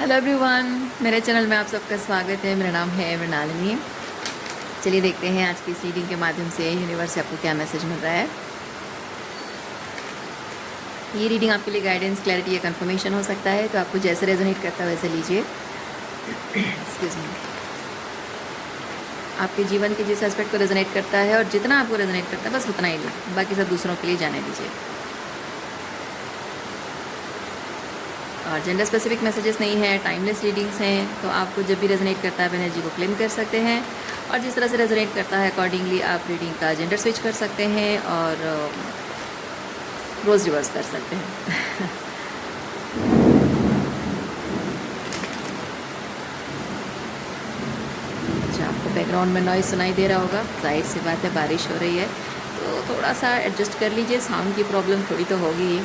Hello everyone, मेरे channel में आप सबका स्वागत है। मेरा नाम है मृणालिनी। चलिए देखते हैं आज की इस रीडिंग के माध्यम से यूनिवर्स से आपको क्या मैसेज मिल रहा है। ये रीडिंग आपके लिए गाइडेंस, क्लैरिटी या कंफर्मेशन हो सकता है, तो आपको जैसे रेजोनेट करता है वैसे लीजिए। Excuse me. आपके जीवन के जिस एस्पेक्ट को रेजोनेट करता है और जितना आपको रेजोनेट करता है बस उतना ही लें, बाकी सब दूसरों के लिए जाने दीजिए। और जेंडर स्पेसिफिक मैसेजेस नहीं है, टाइमलेस रीडिंग्स हैं, तो आपको जब भी रेजोनेट करता है एनर्जी को क्लेम कर सकते हैं और जिस तरह से रेजोनेट करता है अकॉर्डिंगली आप रीडिंग का जेंडर स्विच कर सकते हैं और रोज़ रिवर्स कर सकते हैं। अच्छा, आपको बैकग्राउंड में नॉइज़ सुनाई दे रहा होगा, जाहिर सी बात है बारिश हो रही है, तो थोड़ा सा एडजस्ट कर लीजिए। साउंड की प्रॉब्लम थोड़ी तो होगी ही।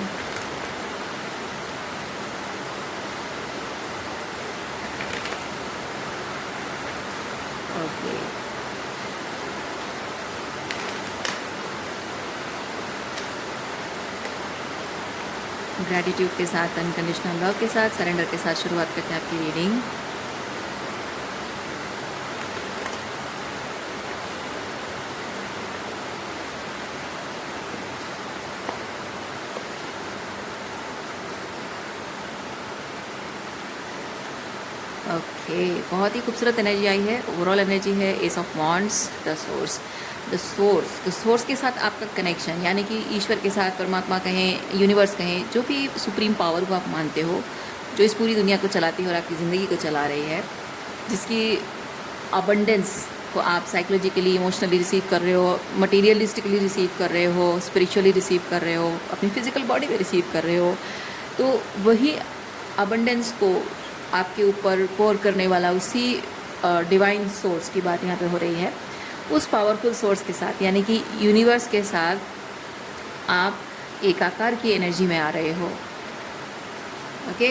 ओके, ग्रैटिट्यूड के साथ, अनकंडीशनल लव के साथ, सरेंडर के साथ शुरुआत करते हैं आपकी रीडिंग। ओके, बहुत ही खूबसूरत एनर्जी आई है। ओवरऑल एनर्जी है S of wands, the source. The source के साथ आपका कनेक्शन, यानी कि ईश्वर के साथ, परमात्मा कहें, यूनिवर्स कहें, जो भी सुप्रीम पावर को आप मानते हो, जो इस पूरी दुनिया को चलाती है और आपकी ज़िंदगी को चला रही है, जिसकी अबंडेंस को आप साइकोलॉजिकली, इमोशनली रिसीव कर रहे हो, मटीरियलिस्टिकली रिसीव कर रहे हो, स्पिरिचुअली रिसीव कर रहे हो, अपनी फिजिकल बॉडी में रिसीव कर रहे हो, तो वही अबंडेंस को आपके ऊपर पोर करने वाला उसी डिवाइन सोर्स की बात यहाँ पे हो रही है। उस पावरफुल सोर्स के साथ, यानी कि यूनिवर्स के साथ आप एकाकार की एनर्जी में आ रहे हो। ओके,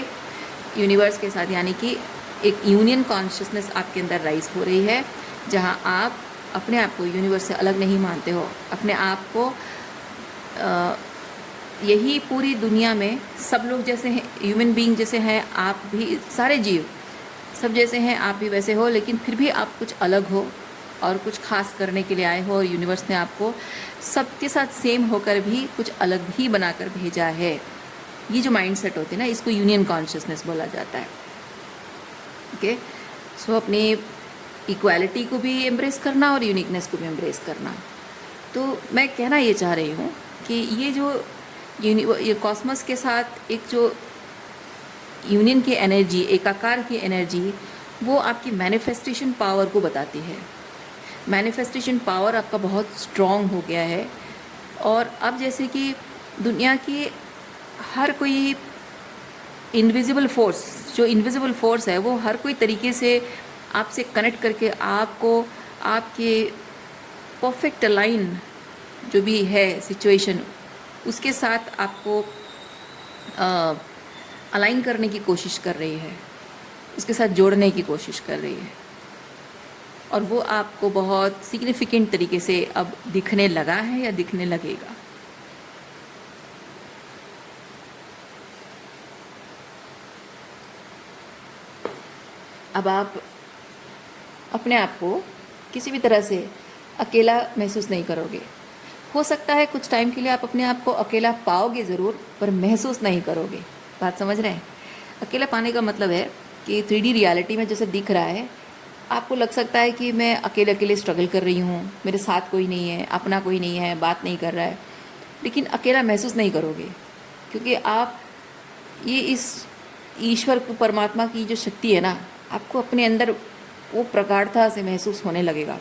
यूनिवर्स के साथ, यानी कि एक यूनियन कॉन्शियसनेस आपके अंदर राइज हो रही है, जहाँ आप अपने आप को यूनिवर्स से अलग नहीं मानते हो। अपने आप को यही पूरी दुनिया में सब लोग जैसे हैं, ह्यूमन बीइंग जैसे हैं, आप भी, सारे जीव सब जैसे हैं, आप भी वैसे हो, लेकिन फिर भी आप कुछ अलग हो और कुछ खास करने के लिए आए हो, और यूनिवर्स ने आपको सबके साथ सेम होकर भी कुछ अलग भी बनाकर भेजा है। ये जो माइंड सेट होते हैं ना, इसको यूनियन कॉन्शियसनेस बोला जाता है। ओके, सो अपनी इक्वालिटी को भी एम्ब्रेस करना और यूनिकनेस को भी एम्ब्रेस करना। तो मैं कहना ये चाह रही हूँ कि ये जो ये कॉस्मस के साथ एक जो यूनियन की एनर्जी, एकाकार की एनर्जी, वो आपकी मैनिफेस्टेशन पावर को बताती है। मैनिफेस्टेशन पावर आपका बहुत स्ट्रॉन्ग हो गया है, और अब जैसे कि दुनिया की हर कोई इनविजिबल फोर्स, जो इनविजिबल फोर्स है, वो हर कोई तरीके से आपसे कनेक्ट करके आपको आपके परफेक्ट अलाइन जो भी है सिचुएशन, उसके साथ आपको अलाइन करने की कोशिश कर रही है, उसके साथ जोड़ने की कोशिश कर रही है, और वो आपको बहुत सिग्निफिकेंट तरीके से अब दिखने लगा है या दिखने लगेगा। अब आप अपने आप को किसी भी तरह से अकेला महसूस नहीं करोगे। हो सकता है कुछ टाइम के लिए आप अपने आप को अकेला पाओगे ज़रूर, पर महसूस नहीं करोगे। बात समझ रहे हैं? अकेला पाने का मतलब है कि 3D रियलिटी में जैसे दिख रहा है, आपको लग सकता है कि मैं अकेले अकेले स्ट्रगल कर रही हूँ, मेरे साथ कोई नहीं है, अपना कोई नहीं है, बात नहीं कर रहा है, लेकिन अकेला महसूस नहीं करोगे, क्योंकि आप ये इस ईश्वर को, परमात्मा की जो शक्ति है ना, आपको अपने अंदर वो प्रगाढ़ता से महसूस होने लगेगा।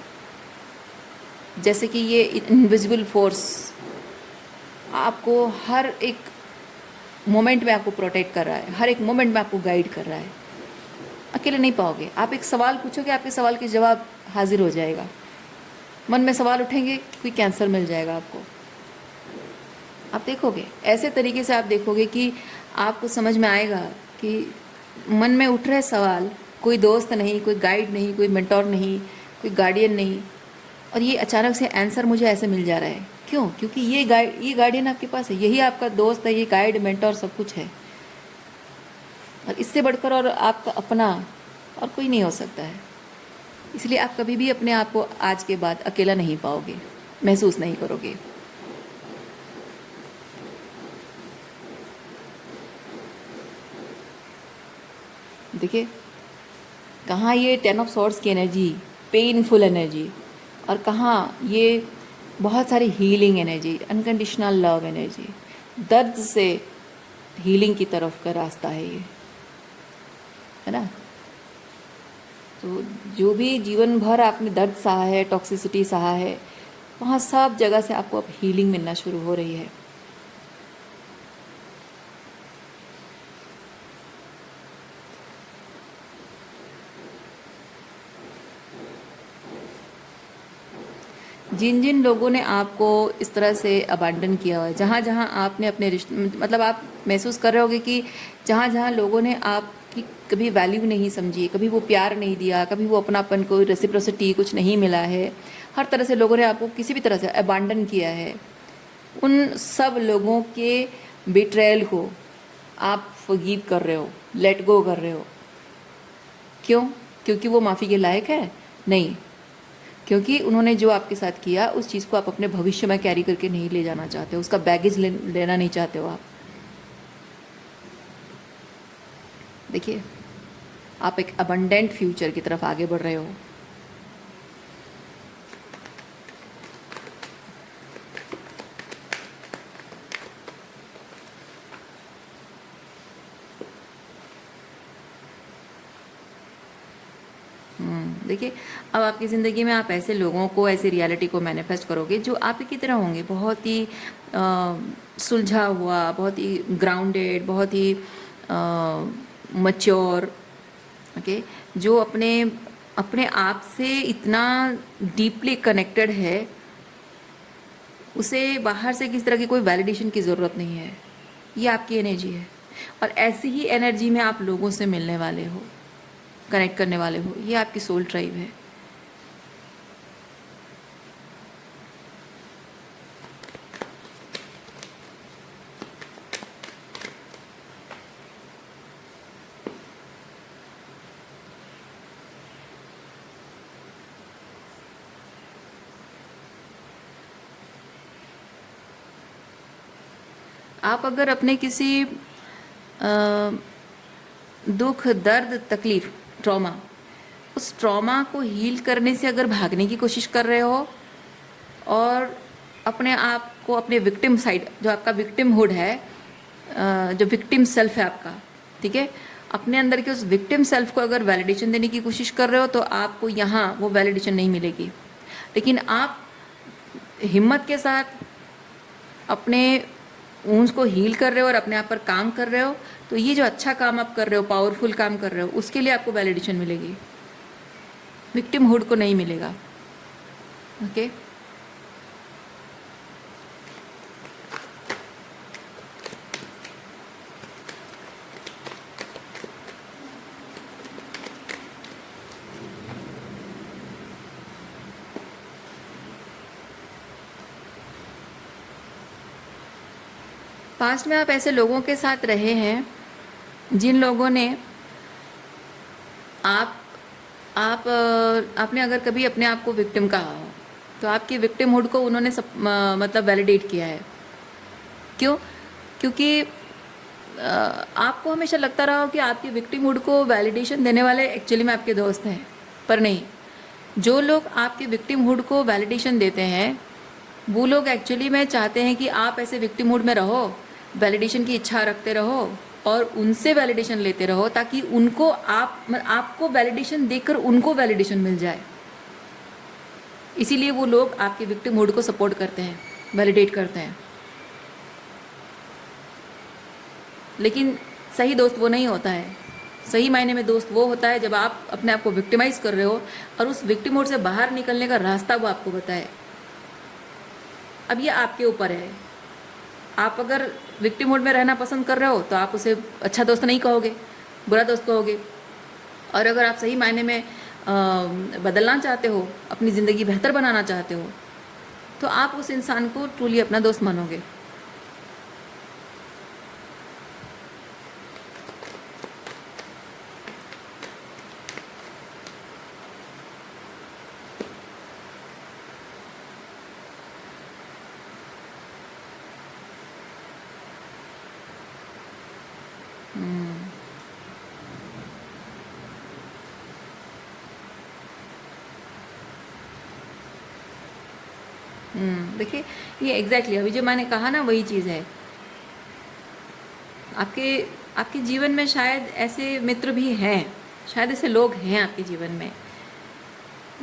जैसे कि ये इनविजिबल फोर्स आपको हर एक मोमेंट में आपको प्रोटेक्ट कर रहा है, हर एक मोमेंट में आपको गाइड कर रहा है। अकेले नहीं पाओगे। आप एक सवाल पूछोगे, आपके सवाल के जवाब हाजिर हो जाएगा। मन में सवाल उठेंगे, कोई कैंसर मिल जाएगा आपको। आप देखोगे, ऐसे तरीके से आप देखोगे कि आपको समझ में आएगा कि मन में उठ रहे सवाल, कोई दोस्त नहीं, कोई गाइड नहीं, कोई मेंटोर नहीं, कोई गार्डियन नहीं, और ये अचानक से आंसर मुझे ऐसे मिल जा रहा है। क्यों? क्योंकि ये गार्डियन आपके पास है, यही आपका दोस्त है, ये गाइड, मेंटोर सब कुछ है। और इससे बढ़कर और आपका अपना और कोई नहीं हो सकता है। इसलिए आप कभी भी अपने आप को आज के बाद अकेला नहीं पाओगे, महसूस नहीं करोगे। देखिए कहाँ ये 10 ऑफ सॉर्ड्स की एनर्जी, पेनफुल एनर्जी, और कहाँ ये बहुत सारी healing energy, unconditional love energy, दर्द से हीलिंग की तरफ का रास्ता है ये, है ना। तो जो भी जीवन भर आपने दर्द सहा है, टॉक्सिसिटी सहा है, वहाँ सब जगह से आपको अब हीलिंग मिलना शुरू हो रही है। जिन जिन लोगों ने आपको इस तरह से अबांडन किया हुआ है, जहाँ जहाँ आपने अपने रिश्ते, मतलब आप महसूस कर रहे होगे कि जहाँ जहाँ लोगों ने आपकी कभी वैल्यू नहीं समझी, कभी वो प्यार नहीं दिया, कभी वो अपनापन, कोई रेसिप्रोसिटी कुछ नहीं मिला है, हर तरह से लोगों ने आपको किसी भी तरह से अबांडन किया है, उन सब लोगों के बिट्रेयल को आप फॉरगिव कर रहे हो, लेट गो कर रहे हो। क्यों? क्योंकि वो माफ़ी के लायक है? नहीं, क्योंकि उन्होंने जो आपके साथ किया उस चीज़ को आप अपने भविष्य में कैरी करके नहीं ले जाना चाहते हो, उसका बैगेज लेना नहीं चाहते हो आप। देखिए आप एक अबंडेंट फ्यूचर की तरफ आगे बढ़ रहे हो। देखिए अब आपकी ज़िंदगी में आप ऐसे लोगों को, ऐसी रियलिटी को मैनिफेस्ट करोगे जो आप ही की तरह होंगे, बहुत ही सुलझा हुआ, बहुत ही ग्राउंडेड, बहुत ही मच्योर, ओके, जो अपने अपने आप से इतना डीपली कनेक्टेड है, उसे बाहर से किसी तरह की कोई वैलिडेशन की ज़रूरत नहीं है। ये आपकी एनर्जी है, और ऐसी ही एनर्जी में आप लोगों से मिलने वाले हो, कनेक्ट करने वाले हो। ये आपकी सोल ट्राइब है। आप अगर अपने किसी दुख, दर्द, तकलीफ, ट्रॉमा, उस ट्रॉमा को हील करने से अगर भागने की कोशिश कर रहे हो, और अपने आप को, अपने विक्टिम साइड, जो आपका विक्टिमहुड है, जो विक्टिम सेल्फ है आपका, ठीक है, अपने अंदर के उस विक्टिम सेल्फ को अगर वैलिडेशन देने की कोशिश कर रहे हो तो आपको यहाँ वो वैलिडेशन नहीं मिलेगी। लेकिन आप हिम्मत के साथ अपने वूंड्स को हील कर रहे हो और अपने आप पर काम कर रहे हो, तो ये जो अच्छा काम आप कर रहे हो, पावरफुल काम कर रहे हो, उसके लिए आपको वैलिडेशन मिलेगी, विक्टिमहुड को नहीं मिलेगा। ओके पास्ट में आप ऐसे लोगों के साथ रहे हैं जिन लोगों ने आपने अगर कभी अपने आप को विक्टिम कहा हो, तो आपकी विक्टिमहुड को उन्होंने मतलब वैलिडेट किया है। क्यों? क्योंकि आपको हमेशा लगता रहा हो कि आपकी विक्टिमहुड को वैलिडेशन देने वाले एक्चुअली में आपके दोस्त हैं, पर नहीं। जो लोग आपके विक्टिमहुड को वैलिडेशन देते हैं, वो लोग एक्चुअली में चाहते हैं कि आप ऐसे विक्टिमहुड में रहो, वैलिडेशन की इच्छा रखते रहो और उनसे वैलिडेशन लेते रहो, ताकि उनको आपको वैलिडेशन देकर उनको वैलिडेशन मिल जाए। इसीलिए वो लोग आपके विक्टिमहुड को सपोर्ट करते हैं, वैलिडेट करते हैं। लेकिन सही दोस्त वो नहीं होता है। सही मायने में दोस्त वो होता है जब आप अपने आप को विक्टिमाइज कर रहे हो और उस विक्टिमहुड से बाहर निकलने का रास्ता वो आपको बताए। अब ये आपके ऊपर है। आप अगर विक्टिम मोड में रहना पसंद कर रहे हो तो आप उसे अच्छा दोस्त नहीं कहोगे, बुरा दोस्त कहोगे। और अगर आप सही मायने में बदलना चाहते हो, अपनी ज़िंदगी बेहतर बनाना चाहते हो, तो आप उस इंसान को ट्रूली अपना दोस्त मानोगे। देखिए, ये एग्जैक्टली अभी जो मैंने कहा ना वही चीज़ है। आपके आपके जीवन में शायद ऐसे मित्र भी हैं, शायद ऐसे लोग हैं आपके जीवन में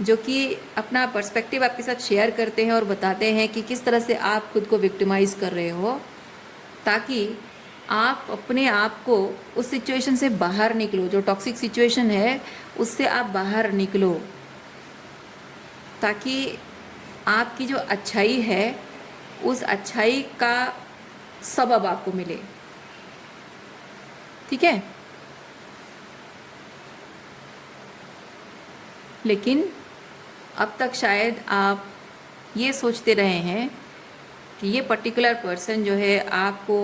जो कि अपना पर्सपेक्टिव आपके साथ शेयर करते हैं और बताते हैं कि किस तरह से आप खुद को विक्टिमाइज़ कर रहे हो, ताकि आप अपने आप को उस सिचुएशन से बाहर निकलो, जो टॉक्सिक सिचुएशन है उससे आप बाहर निकलो, ताकि आपकी जो अच्छाई है उस अच्छाई का सबब आपको मिले। ठीक है, लेकिन अब तक शायद आप ये सोचते रहे हैं कि ये पर्टिकुलर पर्सन जो है आपको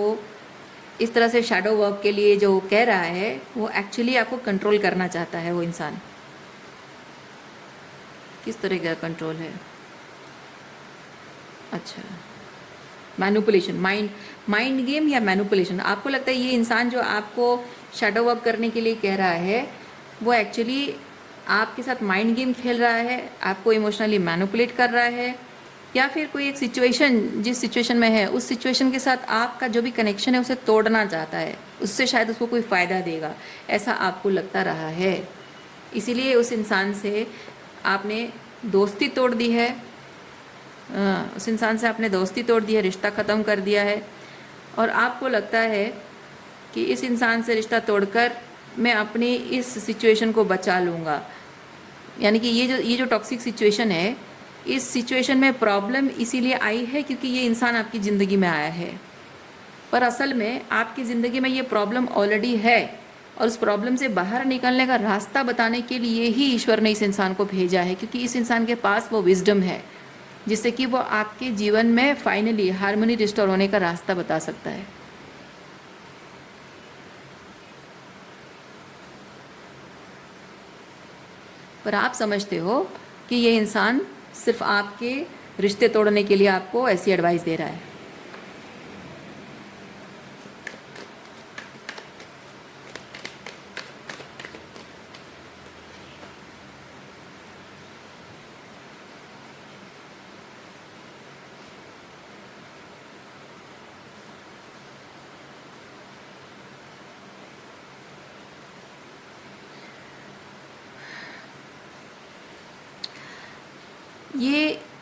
इस तरह से शैडो वर्क के लिए जो कह रहा है वो एक्चुअली आपको कंट्रोल करना चाहता है। वो इंसान किस तरह का कंट्रोल है? अच्छा, मैनिपुलेशन, माइंड गेम या मैनिपुलेशन। आपको लगता है ये इंसान जो आपको शैडो वर्क करने के लिए कह रहा है वो एक्चुअली आपके साथ माइंड गेम खेल रहा है, आपको इमोशनली मैनिपुलेट कर रहा है, या फिर कोई एक सिचुएशन, जिस सिचुएशन में है उस सिचुएशन के साथ आपका जो भी कनेक्शन है उसे तोड़ना चाहता है, उससे शायद उसको कोई फ़ायदा देगा, ऐसा आपको लगता रहा है। इसीलिए उस इंसान से आपने दोस्ती तोड़ दी है, उस इंसान से आपने दोस्ती तोड़ दी है, रिश्ता ख़त्म कर दिया है, और आपको लगता है कि इस इंसान से रिश्ता तोड़कर मैं अपनी इस सिचुएशन को बचा लूँगा। यानी कि ये जो टॉक्सिक सिचुएशन है, इस सिचुएशन में प्रॉब्लम इसीलिए आई है क्योंकि ये इंसान आपकी ज़िंदगी में आया है, पर असल में आपकी ज़िंदगी में ये प्रॉब्लम ऑलरेडी है, और उस प्रॉब्लम से बाहर निकलने का रास्ता बताने के लिए ही ईश्वर ने इस इंसान को भेजा है, क्योंकि इस इंसान के पास वो विजडम है जिससे कि वो आपके जीवन में फाइनली हार्मनी रिस्टोर होने का रास्ता बता सकता है। पर आप समझते हो कि ये इंसान सिर्फ आपके रिश्ते तोड़ने के लिए आपको ऐसी एडवाइस दे रहा है।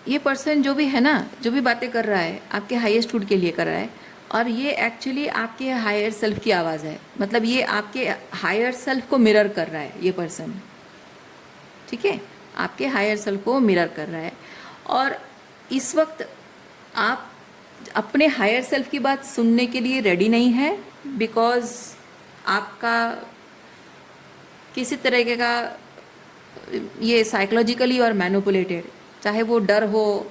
ये पर्सन जो भी है ना, जो भी बातें कर रहा है आपके हाईएस्ट गुड के लिए कर रहा है, और ये एक्चुअली आपके हायर सेल्फ की आवाज़ है। मतलब ये आपके हायर सेल्फ को मिरर कर रहा है ये पर्सन। ठीक है, आपके हायर सेल्फ को मिरर कर रहा है, और इस वक्त आप अपने हायर सेल्फ की बात सुनने के लिए रेडी नहीं है, बिकॉज आपका किसी तरीके का ये साइकोलॉजिकली और मैनिपुलेटेड, चाहे वो डर हो,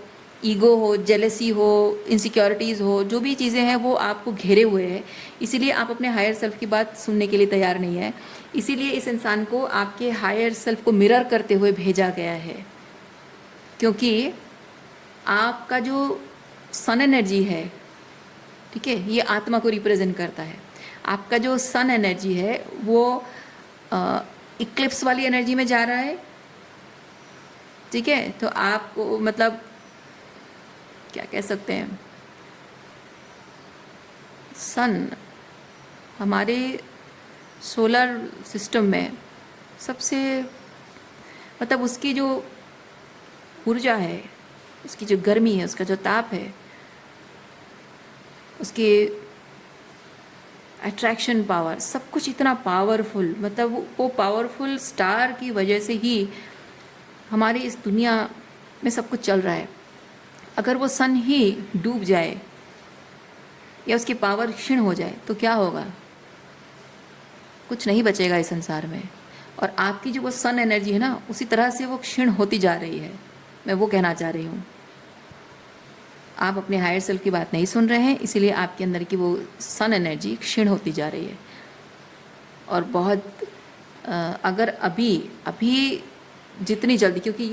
ईगो हो, जेलेसी हो, इनसिक्योरिटीज़ हो, जो भी चीज़ें हैं वो आपको घेरे हुए हैं, इसीलिए आप अपने हायर सेल्फ की बात सुनने के लिए तैयार नहीं है। इसीलिए इस इंसान को आपके हायर सेल्फ को मिरर करते हुए भेजा गया है, क्योंकि आपका जो सन एनर्जी है, ठीक है, ये आत्मा को रिप्रेजेंट करता है। आपका जो सन एनर्जी है वो इक्लिप्स वाली एनर्जी में जा रहा है। ठीक है, तो आपको मतलब क्या कह सकते हैं, सन हमारे सोलर सिस्टम में सबसे मतलब उसकी जो ऊर्जा है, उसकी जो गर्मी है, उसका जो ताप है, उसकी अट्रैक्शन पावर, सब कुछ इतना पावरफुल, मतलब वो पावरफुल स्टार की वजह से ही हमारी इस दुनिया में सब कुछ चल रहा है। अगर वो सन ही डूब जाए या उसकी पावर क्षीण हो जाए तो क्या होगा? कुछ नहीं बचेगा इस संसार में। और आपकी जो वो सन एनर्जी है ना, उसी तरह से वो क्षीण होती जा रही है। मैं वो कहना चाह रही हूँ, आप अपने हायर सेल्फ की बात नहीं सुन रहे हैं, इसीलिए आपके अंदर की वो सन एनर्जी क्षीण होती जा रही है। और बहुत अगर अभी जितनी जल्दी, क्योंकि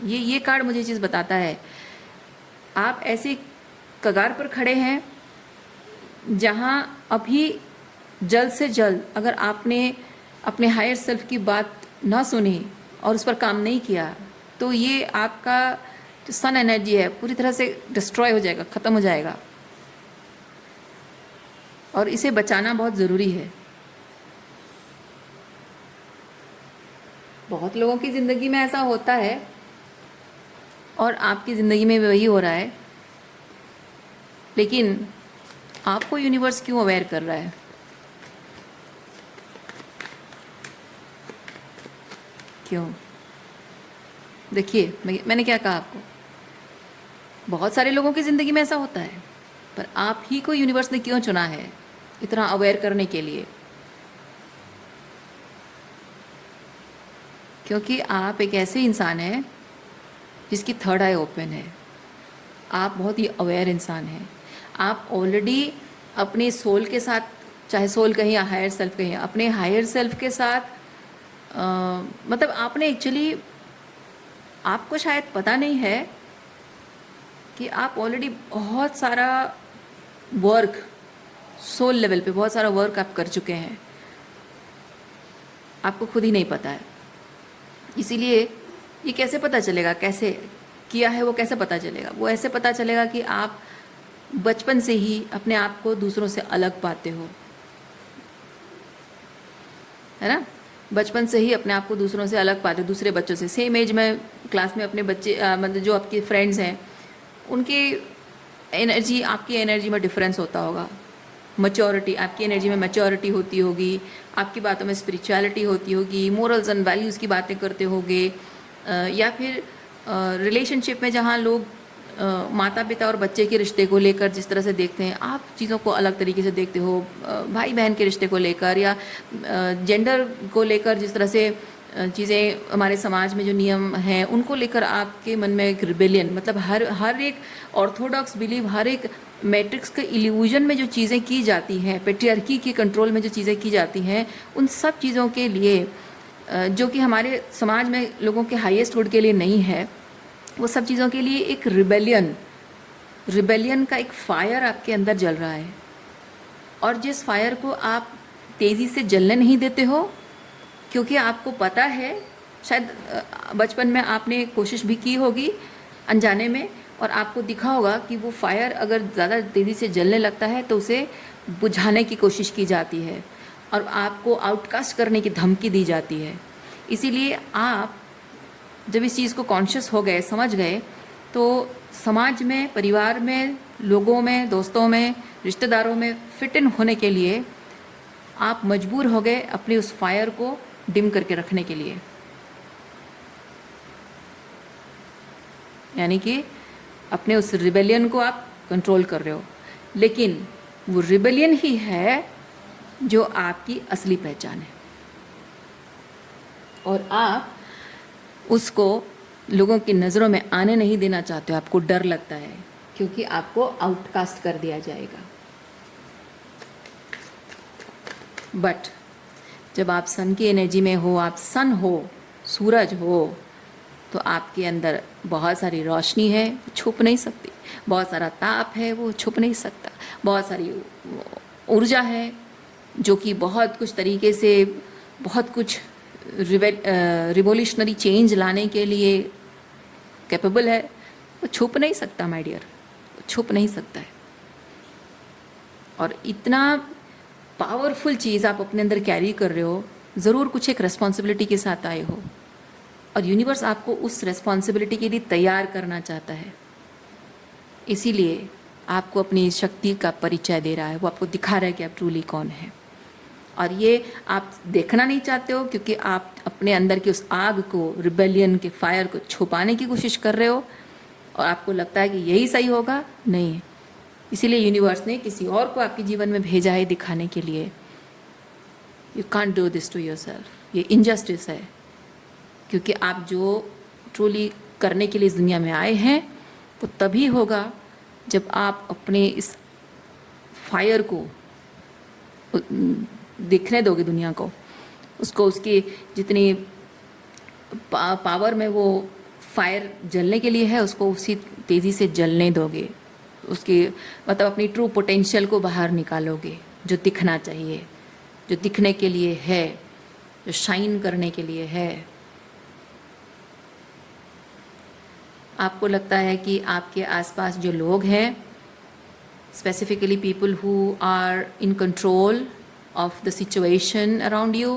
ये कार्ड मुझे चीज़ बताता है, आप ऐसे कगार पर खड़े हैं जहाँ अभी जल्द से जल्द अगर आपने अपने हायर सेल्फ की बात ना सुनी और उस पर काम नहीं किया तो ये आपका जो सन एनर्जी है पूरी तरह से डिस्ट्रॉय हो जाएगा, ख़त्म हो जाएगा। और इसे बचाना बहुत ज़रूरी है। बहुत लोगों की ज़िंदगी में ऐसा होता है और आपकी ज़िंदगी में भी वही हो रहा है, लेकिन आपको यूनिवर्स क्यों अवेयर कर रहा है? क्यों? देखिए, मैंने क्या कहा आपको, बहुत सारे लोगों की ज़िंदगी में ऐसा होता है, पर आप ही को यूनिवर्स ने क्यों चुना है इतना अवेयर करने के लिए? क्योंकि आप एक ऐसे इंसान हैं जिसकी थर्ड आई ओपन है। आप बहुत ही अवेयर इंसान हैं। आप ऑलरेडी अपने सोल के साथ, चाहे सोल कहें या हायर सेल्फ कहें, अपने हायर सेल्फ के साथ मतलब आपने एक्चुअली, आपको शायद पता नहीं है कि आप ऑलरेडी बहुत सारा वर्क, सोल लेवल पे बहुत सारा वर्क आप कर चुके हैं, आपको खुद ही नहीं पता है। इसीलिए ये कैसे पता चलेगा, कैसे किया है वो कैसे पता चलेगा? वो ऐसे पता चलेगा कि आप बचपन से ही अपने आप को दूसरों से अलग पाते हो, है ना? बचपन से ही अपने आप को दूसरों से अलग पाते हो, दूसरे बच्चों से। सेम एज में क्लास में अपने बच्चे मतलब जो आपके फ्रेंड्स हैं उनके एनर्जी, आपकी एनर्जी में डिफरेंस होता होगा। मैच्योरिटी, आपकी एनर्जी में मैच्योरिटी होती होगी, आपकी बातों में स्पिरिचुअलिटी होती होगी, मोरल्स एंड वैल्यूज़ की बातें करते होगे, या फिर रिलेशनशिप में जहाँ लोग माता पिता और बच्चे के रिश्ते को लेकर जिस तरह से देखते हैं, आप चीज़ों को अलग तरीके से देखते हो। भाई बहन के रिश्ते को लेकर या जेंडर को लेकर जिस तरह से चीज़ें हमारे समाज में जो नियम हैं उनको लेकर आपके मन में एक रिबेलियन, मतलब हर एक ऑर्थोडॉक्स बिलीव, हर एक मैट्रिक्स के इल्यूजन में जो चीज़ें की जाती हैं, पेट्रियार्की के कंट्रोल में जो चीज़ें की जाती हैं, उन सब चीज़ों के लिए जो कि हमारे समाज में लोगों के हाईएस्ट गुड के लिए नहीं है, वो सब चीज़ों के लिए एक रिबेलियन का एक फायर आपके अंदर जल रहा है। और जिस फायर को आप तेज़ी से जलने नहीं देते हो, क्योंकि आपको पता है, शायद बचपन में आपने कोशिश भी की होगी अनजाने में, और आपको दिखा होगा कि वो फायर अगर ज़्यादा तेज़ी से जलने लगता है तो उसे बुझाने की कोशिश की जाती है और आपको आउटकास्ट करने की धमकी दी जाती है। इसीलिए आप जब इस चीज़ को कॉन्शियस हो गए, समझ गए, तो समाज में, परिवार में, लोगों में, दोस्तों में, रिश्तेदारों में फिट इन होने के लिए आप मजबूर हो गए अपनी उस फायर को डिम करके रखने के लिए। यानी कि अपने उस रिबेलियन को आप कंट्रोल कर रहे हो, लेकिन वो रिबेलियन ही है जो आपकी असली पहचान है, और आप उसको लोगों की नज़रों में आने नहीं देना चाहते हो। आपको डर लगता है क्योंकि आपको आउटकास्ट कर दिया जाएगा। बट जब आप सन की एनर्जी में हो, आप सन हो, सूरज हो, तो आपके अंदर बहुत सारी रोशनी है, छुप नहीं सकती। बहुत सारा ताप है, वो छुप नहीं सकता। बहुत सारी ऊर्जा है जो कि बहुत कुछ तरीके से, बहुत कुछ रिवोल्यूशनरी चेंज लाने के लिए कैपेबल है। वो छुप नहीं सकता माय डियर, छुप नहीं सकता है। और इतना पावरफुल चीज़ आप अपने अंदर कैरी कर रहे हो, ज़रूर कुछ एक रिस्पॉन्सिबिलिटी के साथ आए हो, और यूनिवर्स आपको उस रिस्पॉन्सिबिलिटी के लिए तैयार करना चाहता है। इसीलिए आपको अपनी शक्ति का परिचय दे रहा है, वो आपको दिखा रहा है कि आप ट्रूली कौन है। और ये आप देखना नहीं चाहते हो क्योंकि आप अपने अंदर की उस आग को, रिबेलियन के फायर को छुपाने की कोशिश कर रहे हो, और आपको लगता है कि यही सही होगा। नहीं, इसीलिए यूनिवर्स ने किसी और को आपके जीवन में भेजा है दिखाने के लिए। You can't do this to yourself. ये इनजस्टिस है, क्योंकि आप जो ट्रूली करने के लिए इस दुनिया में आए हैं वो तभी होगा जब आप अपने इस फायर को दिखने दोगे दुनिया को, उसको उसकी जितनी पावर में वो फायर जलने के लिए है उसको उसी तेज़ी से जलने दोगे। उसकी मतलब अपनी ट्रू पोटेंशियल को बाहर निकालोगे, जो दिखना चाहिए, जो दिखने के लिए है, जो शाइन करने के लिए है। आपको लगता है कि आपके आसपास जो लोग हैं, specifically people who are in control of the situation around you,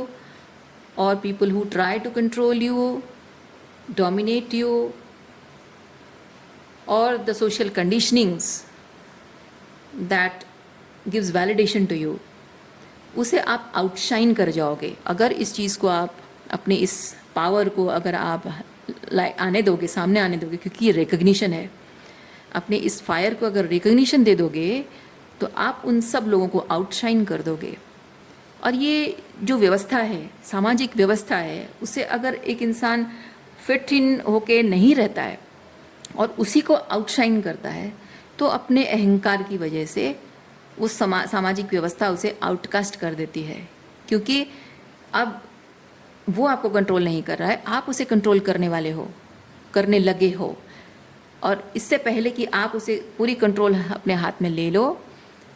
or people who try to control you, dominate you, or the social conditionings that gives validation to you, उसे आप आउटशाइन कर जाओगे अगर इस चीज़ को आप अपने इस पावर को अगर आप आने दोगे, सामने आने दोगे, क्योंकि ये रिकग्निशन है। अपने इस फायर को अगर रिकग्निशन दे दोगे तो आप उन सब लोगों को आउटशाइन कर दोगे। और ये जो व्यवस्था है, सामाजिक व्यवस्था है, उसे अगर एक इंसान फिट इन होके नहीं रहता है और उसी को आउटशाइन करता है तो अपने अहंकार की वजह से वो सामाजिक व्यवस्था उसे आउटकास्ट कर देती है, क्योंकि अब वो आपको कंट्रोल नहीं कर रहा है, आप उसे कंट्रोल करने वाले हो, करने लगे हो। और इससे पहले कि आप उसे पूरी कंट्रोल अपने हाथ में ले लो,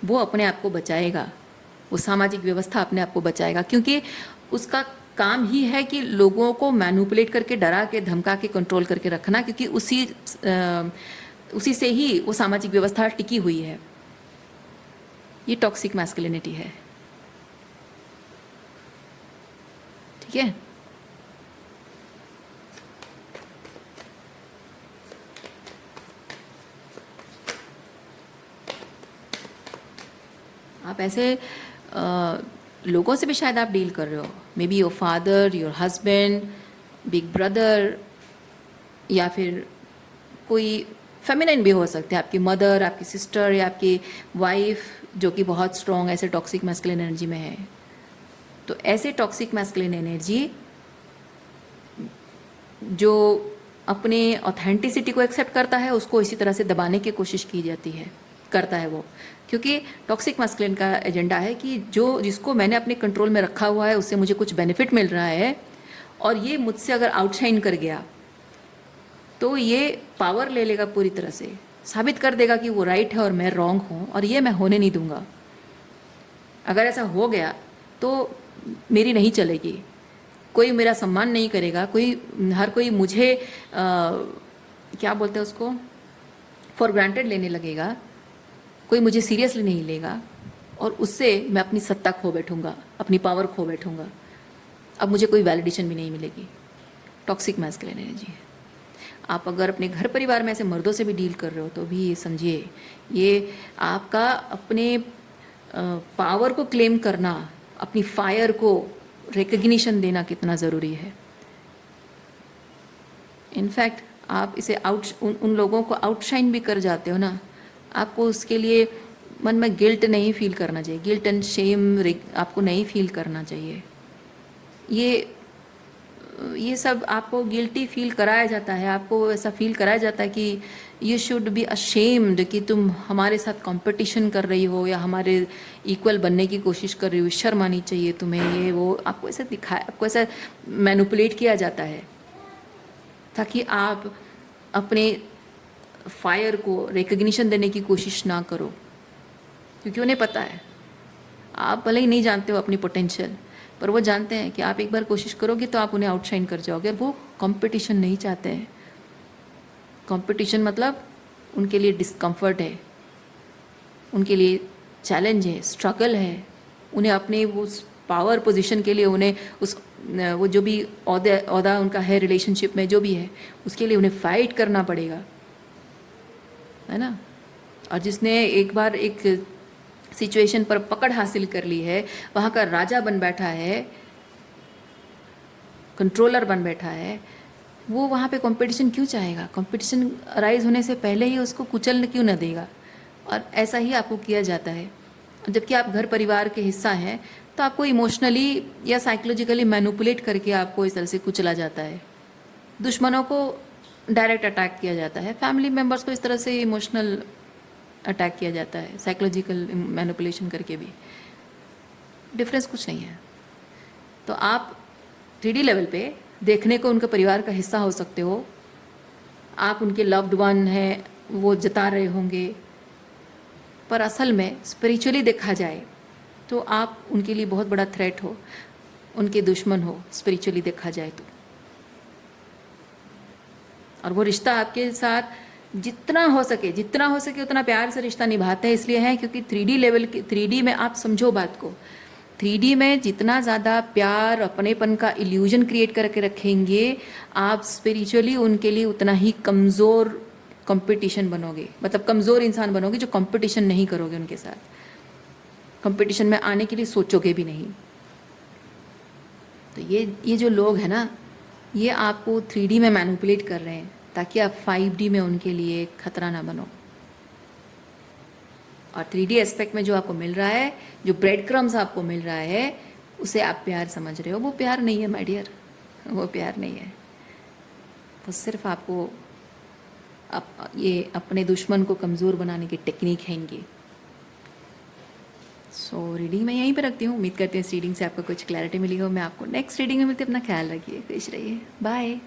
वो अपने आप को बचाएगा, वो सामाजिक व्यवस्था अपने आप को बचाएगा, क्योंकि उसका काम ही है कि लोगों को मैनिपुलेट करके, डरा के, धमका के, कंट्रोल करके रखना, क्योंकि उसी से ही वो सामाजिक व्यवस्था टिकी हुई है। ये टॉक्सिक मैस्कुलिनिटी है, ठीक है। आप ऐसे लोगों से भी शायद आप डील कर रहे हो, may be your father, your husband, big brother, या फिर कोई फेमिनाइन भी हो सकते हैं, आपकी मदर, आपकी सिस्टर या आपकी वाइफ, जो कि बहुत स्ट्रॉन्ग ऐसे टॉक्सिक मैस्कुलिन एनर्जी में है। तो ऐसे टॉक्सिक मैस्कुलिन एनर्जी जो अपने ऑथेंटिसिटी को एक्सेप्ट करता है, उसको इसी तरह से दबाने की कोशिश की जाती है, करता है वो, क्योंकि टॉक्सिक मैस्कुलिन का एजेंडा है कि जिसको मैंने अपने कंट्रोल में रखा हुआ है, उससे मुझे कुछ बेनिफिट मिल रहा है, और ये मुझसे अगर आउटशाइन कर गया तो ये पावर ले लेगा, पूरी तरह से साबित कर देगा कि वो राइट है और मैं रॉन्ग हूँ, और ये मैं होने नहीं दूंगा। अगर ऐसा हो गया तो मेरी नहीं चलेगी, कोई मेरा सम्मान नहीं करेगा, हर कोई मुझे क्या बोलते हैं उसको, फॉर ग्रांटेड लेने लगेगा, कोई मुझे सीरियसली नहीं लेगा, और उससे मैं अपनी सत्ता खो बैठूंगा, अपनी पावर खो बैठूंगा। अब मुझे कोई वैलिडेशन भी नहीं मिलेगी। टॉक्सिक मैस्कुलिन एनर्जी है। आप अगर अपने घर परिवार में ऐसे मर्दों से भी डील कर रहे हो तो भी ये समझिए, ये आपका अपने पावर को क्लेम करना, अपनी फायर को रिकग्निशन देना कितना ज़रूरी है। इनफैक्ट आप इसे उन लोगों को आउटशाइन भी कर जाते हो ना, आपको उसके लिए मन में गिल्ट नहीं फील करना चाहिए, गिल्ट एंड शेम आपको नहीं फील करना चाहिए। ये सब आपको गिल्टी फील कराया जाता है, आपको ऐसा फील कराया जाता है कि यू शुड बी अशेम्ड कि तुम हमारे साथ कंपटीशन कर रही हो या हमारे इक्वल बनने की कोशिश कर रही हो, शर्म आनी चाहिए तुम्हें, ये वो आपको ऐसा दिखाया, आपको ऐसा मैनिपुलेट किया जाता है ताकि आप अपने फायर को रिकग्निशन देने की कोशिश ना करो, क्योंकि उन्हें पता है, आप भले ही नहीं जानते हो अपनी पोटेंशियल, पर वो जानते हैं कि आप एक बार कोशिश करोगे तो आप उन्हें आउटशाइन कर जाओगे। वो कंपटीशन नहीं चाहते हैं। कंपटीशन मतलब उनके लिए डिस्कम्फर्ट है, उनके लिए चैलेंज है, स्ट्रगल है। उन्हें अपने उस पावर पोजीशन के लिए, उन्हें वो जो भी औहदा उनका है रिलेशनशिप में जो भी है, उसके लिए उन्हें फाइट करना पड़ेगा, है ना। और जिसने एक बार एक सिचुएशन पर पकड़ हासिल कर ली है, वहाँ का राजा बन बैठा है, कंट्रोलर बन बैठा है, वो वहाँ पे कंपटीशन क्यों चाहेगा? कंपटीशन अराइज होने से पहले ही उसको कुचल क्यों न देगा? और ऐसा ही आपको किया जाता है। जबकि आप घर परिवार के हिस्सा हैं तो आपको इमोशनली या साइकोलॉजिकली मैनिपुलेट करके आपको इस तरह से कुचला जाता है। दुश्मनों को डायरेक्ट अटैक किया जाता है, फैमिली मेम्बर्स को इस तरह से इमोशनल अटैक किया जाता है, साइकोलॉजिकल मैनिपुलेशन करके भी। डिफरेंस कुछ नहीं है। तो आप 3D लेवल पे देखने को उनके परिवार का हिस्सा हो सकते हो, आप उनके लव्ड वन हैं वो जता रहे होंगे, पर असल में स्पिरिचुअली देखा जाए तो आप उनके लिए बहुत बड़ा थ्रेट हो, उनके दुश्मन हो, स्पिरिचुअली देखा जाए तो। और वो रिश्ता आपके साथ जितना हो सके उतना प्यार से रिश्ता निभाते हैं। इसलिए है क्योंकि 3D लेवल के 3D में आप समझो बात को, 3D में जितना ज़्यादा प्यार अपनेपन का इल्यूजन क्रिएट करके रखेंगे आप, स्पिरिचुअली उनके लिए उतना ही कमज़ोर कंपटीशन बनोगे, मतलब कमज़ोर इंसान बनोगे जो कंपटीशन नहीं करोगे उनके साथ, कंपटीशन में आने के लिए सोचोगे भी नहीं। तो ये जो लोग हैं ना, ये आपको 3D में मैनिपुलेट कर रहे हैं ताकि आप 5D में उनके लिए खतरा ना बनो। और 3D एस्पेक्ट में जो आपको मिल रहा है, जो ब्रेड क्रम्स आपको मिल रहा है, उसे आप प्यार समझ रहे हो। वो प्यार नहीं है माय डियर, वो प्यार नहीं है। वो सिर्फ आपको ये अपने दुश्मन को कमज़ोर बनाने की टेक्निक है इनकी। सो रीडिंग मैं यहीं पे रखती हूँ। उम्मीद करती हूँ इस रीडिंग से आपको कुछ क्लैरिटी मिली हो। मैं आपको नेक्स्ट रीडिंग में मिलती हूँ। अपना ख्याल रखिए, खुश रहिए, बाय।